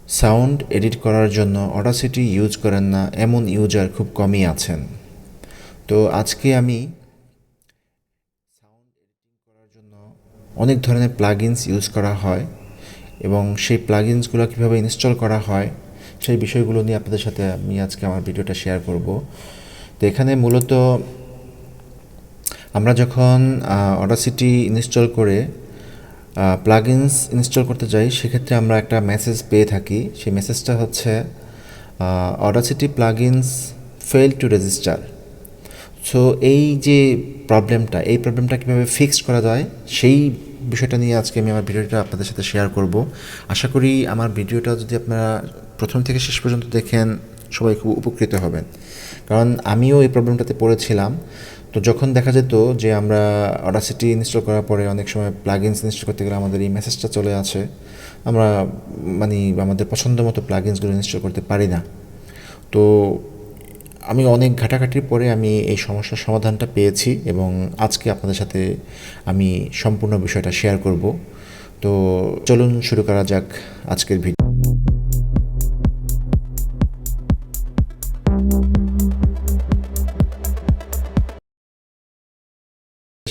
Sound edit করার জন্য Audacity use করেন না এমন ইউজার খুব কমই আছেন। তো আজকে আমি সাউন্ড এডিটিং করার জন্য অনেক ধরনের প্লাগইনস ইউজ করা হয় এবং সেই প্লাগইনসগুলো কীভাবে ইনস্টল করা হয় সেই বিষয়গুলো নিয়ে আপনাদের সাথে আমি আজকে আমার ভিডিওটা শেয়ার করব। তো এখানে মূলত আমরা যখন অডাসিটি ইনস্টল করে প্লাগইনস ইনস্টল করতে যাই সেক্ষেত্রে আমরা একটা মেসেজ পেয়ে থাকি। সেই মেসেজটা হচ্ছে Audacity plugins fail to register. So এই প্রবলেমটা কীভাবে ফিক্সড করা যায় সেই বিষয়টা নিয়ে আজকে আমি আমার ভিডিওটা আপনাদের সাথে শেয়ার করব। আশা করি আমার ভিডিওটা যদি আপনারা প্রথম থেকে শেষ পর্যন্ত দেখেন সবাই খুব উপকৃত হবেন, কারণ আমিও এই প্রবলেমটাতে পড়েছিলাম। তো যখন দেখা যেত যে আমরা অডাসিটি ইনস্টল করার পরে অনেক সময় প্লাগইনস ইনস্টল করতে গেলে আমাদের এই মেসেজটা চলে আসে, আমরা আমাদের পছন্দ মতো প্লাগইনসগুলো ইনস্টল করতে পারি না। তো আমি অনেক ঘাটাঘাটির পরে আমি এই সমস্যার সমাধানটা পেয়েছি এবং আজকে আপনাদের সাথে আমি সম্পূর্ণ বিষয়টা শেয়ার করব। তো চলুন শুরু করা যাক আজকের ভিডিও।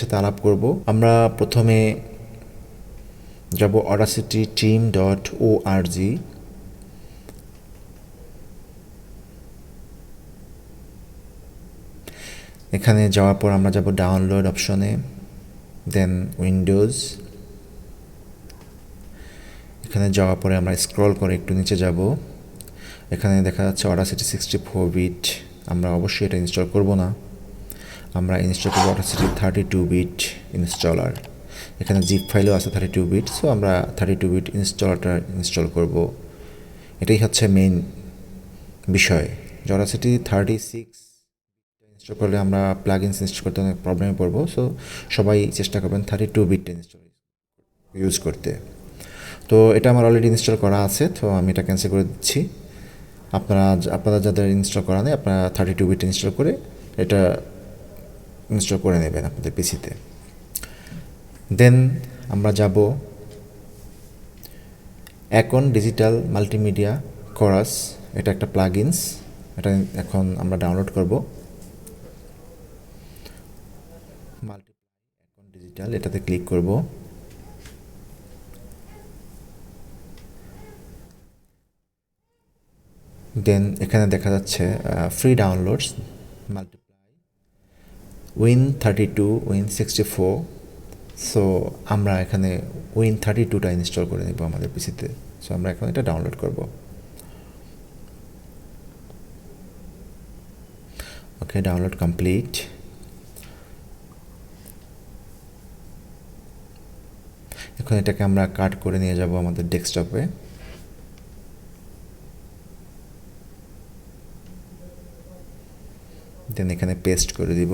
সাথে আলাপ করব। আমরা প্রথমে যাব অডাসিটি team.org। এখানে যাওয়ার পর আমরা যাব ডাউনলোড অপশনে, দেন উইন্ডোজ। এখানে যাওয়ার পরে আমরা স্ক্রল করে একটু নিচে যাব। এখানে দেখা যাচ্ছে অডাসিটি 64 বিট। আমরা অবশ্যই এটা ইনস্টল করব না, আমরা ইনস্টল করব অডাসিটি 32 বিট ইনস্টলার। এখানে জিপ ফাইলও আছে 32 বিট, সো আমরা 32 বিট ইনস্টলারটা ইনস্টল করব। এটাই হচ্ছে মেইন বিষয়। অডাসিটি 36 ইনস্টল করলে আমরা প্লাগইনস ইনস্টল করতে অনেক প্রবলেমে পড়বো। সো সবাই চেষ্টা করবেন 32 বিট ইনস্টল ইউজ করতে। তো এটা আমার অলরেডি ইনস্টল করা আছে, তো আমি এটা ক্যান্সেল করে দিচ্ছি। আপনারা যাদের ইনস্টল করা নেই আপনারা 32 বিট ইনস্টল করে এটা ইনস্টল করে নেবেন আপনাদের পিসিতে। দেন আমরা যাব অ্যাকন ডিজিটাল মাল্টিমিডিয়া কোরাস। এটা একটা প্লাগইনস, এটা এখন আমরা ডাউনলোড করব। অ্যাকন ডিজিটাল এটাতে ক্লিক করব। দেন এখানে দেখা যাচ্ছে free downloads multiply Win32 Win64। So আমরা এখানে Win32টা ইনস্টল করে নেব আমাদের পিসিতে। সো আমরা এখন এটা ডাউনলোড করব। ওকে, ডাউনলোড কমপ্লিট। এখন এটাকে আমরা কাট করে নিয়ে যাব আমাদের ডেস্কটপে। দেন এখানে পেস্ট করে দিব।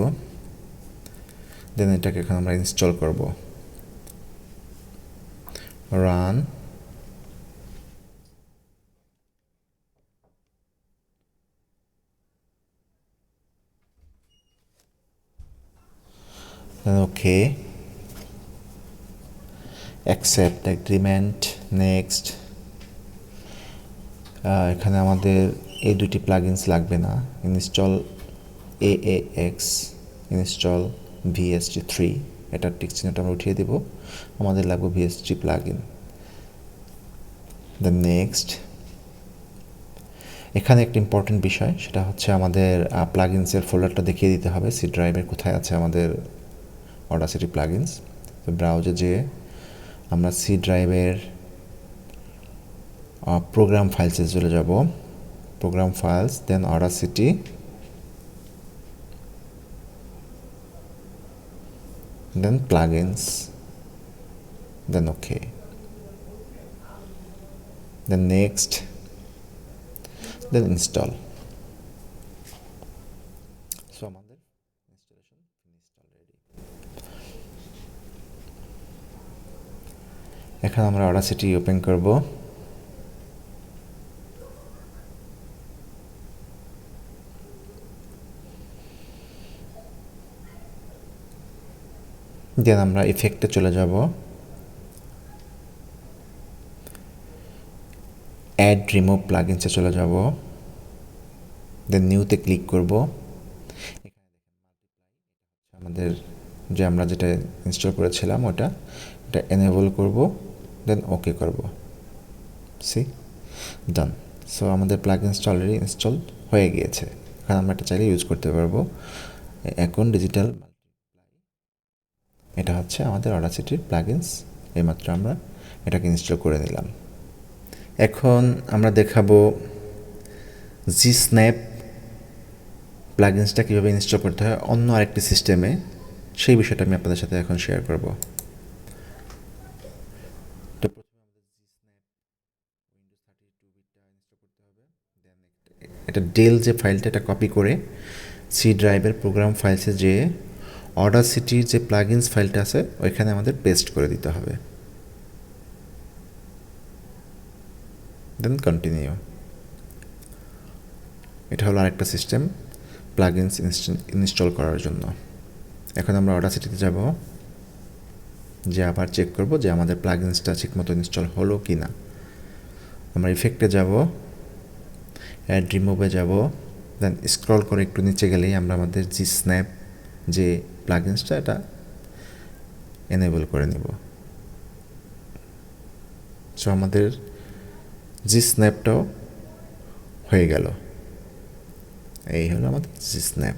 দেন এটাকে এখন আমরা ইনস্টল করব। রান। ওকে, অ্যাকসেপ্ট এগ্রিমেন্ট, নেক্সট। এখানে আমাদের এই দুটি প্লাগইনস লাগবে না। ইনস্টল AAX, ইনস্টল VSG3, এটার টিক চিহ্নটা আমরা উঠিয়ে দেব। আমাদের লাগবে VSG প্লাগইন। দেন নেক্সট। এখানে একটা ইম্পর্টেন্ট বিষয়, সেটা হচ্ছে আমাদের প্লাগইনসের ফোল্ডারটা দেখিয়ে দিতে হবে। সি ড্রাইভের কোথায় আছে আমাদের অডাসিটি প্লাগইনস। তো ব্রাউজে যেয়ে আমরা সি ড্রাইভের প্রোগ্রাম ফাইলসে চলে যাব। প্রোগ্রাম ফাইলস, দেন Audacity, then plugins, then okay, then next, then install. So আমাদের ইনস্টলেশন ফিনিশড অলরেডি। এখন আমরা অডাসিটি ওপেন করব। দেন আমরা ইফেক্টে চলে যাব। অ্যাড রিমুভ প্লাগিনসে চলে যাব, দেন নিউতে ক্লিক করব। আমাদের যে আমরা যেটা ইনস্টল করেছিলাম এটা এনেবল করব, দেন ওকে করব। সি ডান। সো আমাদের প্লাগইনসটা অলরেডি ইনস্টল হয়ে গিয়েছে। এখন আমরা এটা চাইলে ইউজ করতে পারবো। এখন ডিজিটাল, এটা হচ্ছে আমাদের অডাসিটির প্লাগইনস। এইমাত্র আমরা এটাকে ইনস্টল করে নিলাম। এখন আমরা দেখাবো জি স্ন্যাপ প্লাগইনসটা কীভাবে ইনস্টল করতে হয় অন্য আরেকটি সিস্টেমে, সেই বিষয়টা আমি আপনাদের সাথে এখন শেয়ার করব। তো এটা ডেল যে ফাইলটা, এটা কপি করে সি ড্রাইভের প্রোগ্রাম ফাইলসে যেয়ে অডাসিটির যে প্লাগইনস ফাইলটা আছে ওইখানে আমাদের পেস্ট করে দিতে হবে, দেন কন্টিনিউ। এটা হলো আরেকটা সিস্টেম প্লাগইনস ইনস্টল করার জন্য। এখন আমরা অডাসিটিতে যাব, যে আবার চেক করব যে আমাদের প্লাগইনসটা ঠিকমতো ইনস্টল হলো কি না। আমরা ইফেক্টে যাব, অ্যাড রিমুভে যাব, দেন স্ক্রল করে একটু নিচে গেলেই আমরা আমাদের জি স্ন্যাপ যে প্লাগইনসটা এটা এনেবল করে নেব। সো আমাদের জি স্ন্যাপটাও হয়ে গেল। এই হলো আমাদের জি স্ন্যাপ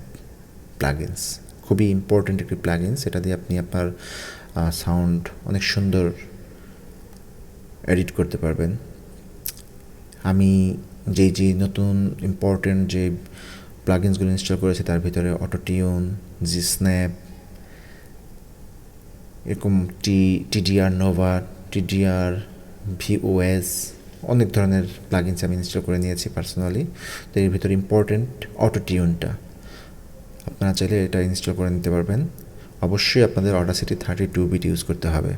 প্লাগইনস। খুবই ইম্পর্ট্যান্ট একটি প্লাগইনস। এটা দিয়ে আপনি আপনার সাউন্ড অনেক সুন্দর এডিট করতে পারবেন। আমি যে নতুন ইম্পর্ট্যান্ট যে প্লাগইনসগুলো ইনস্টল করেছি তার ভিতরে অটো টিউন, জি স্ন্যাপ, এরকম টিডিআর নোভা, টিডিআর ভিওএস, অনেক ধরনের প্লাগইনস আমি ইনস্টল করে নিয়েছি পার্সোনালি। তো এর ভিতরে ইম্পর্ট্যান্ট অটো টিউনটা, আপনারা চাইলে এটা ইনস্টল করে নিতে পারবেন। অবশ্যই আপনাদের অডাসিটি 32 বিট ইউজ করতে হবে।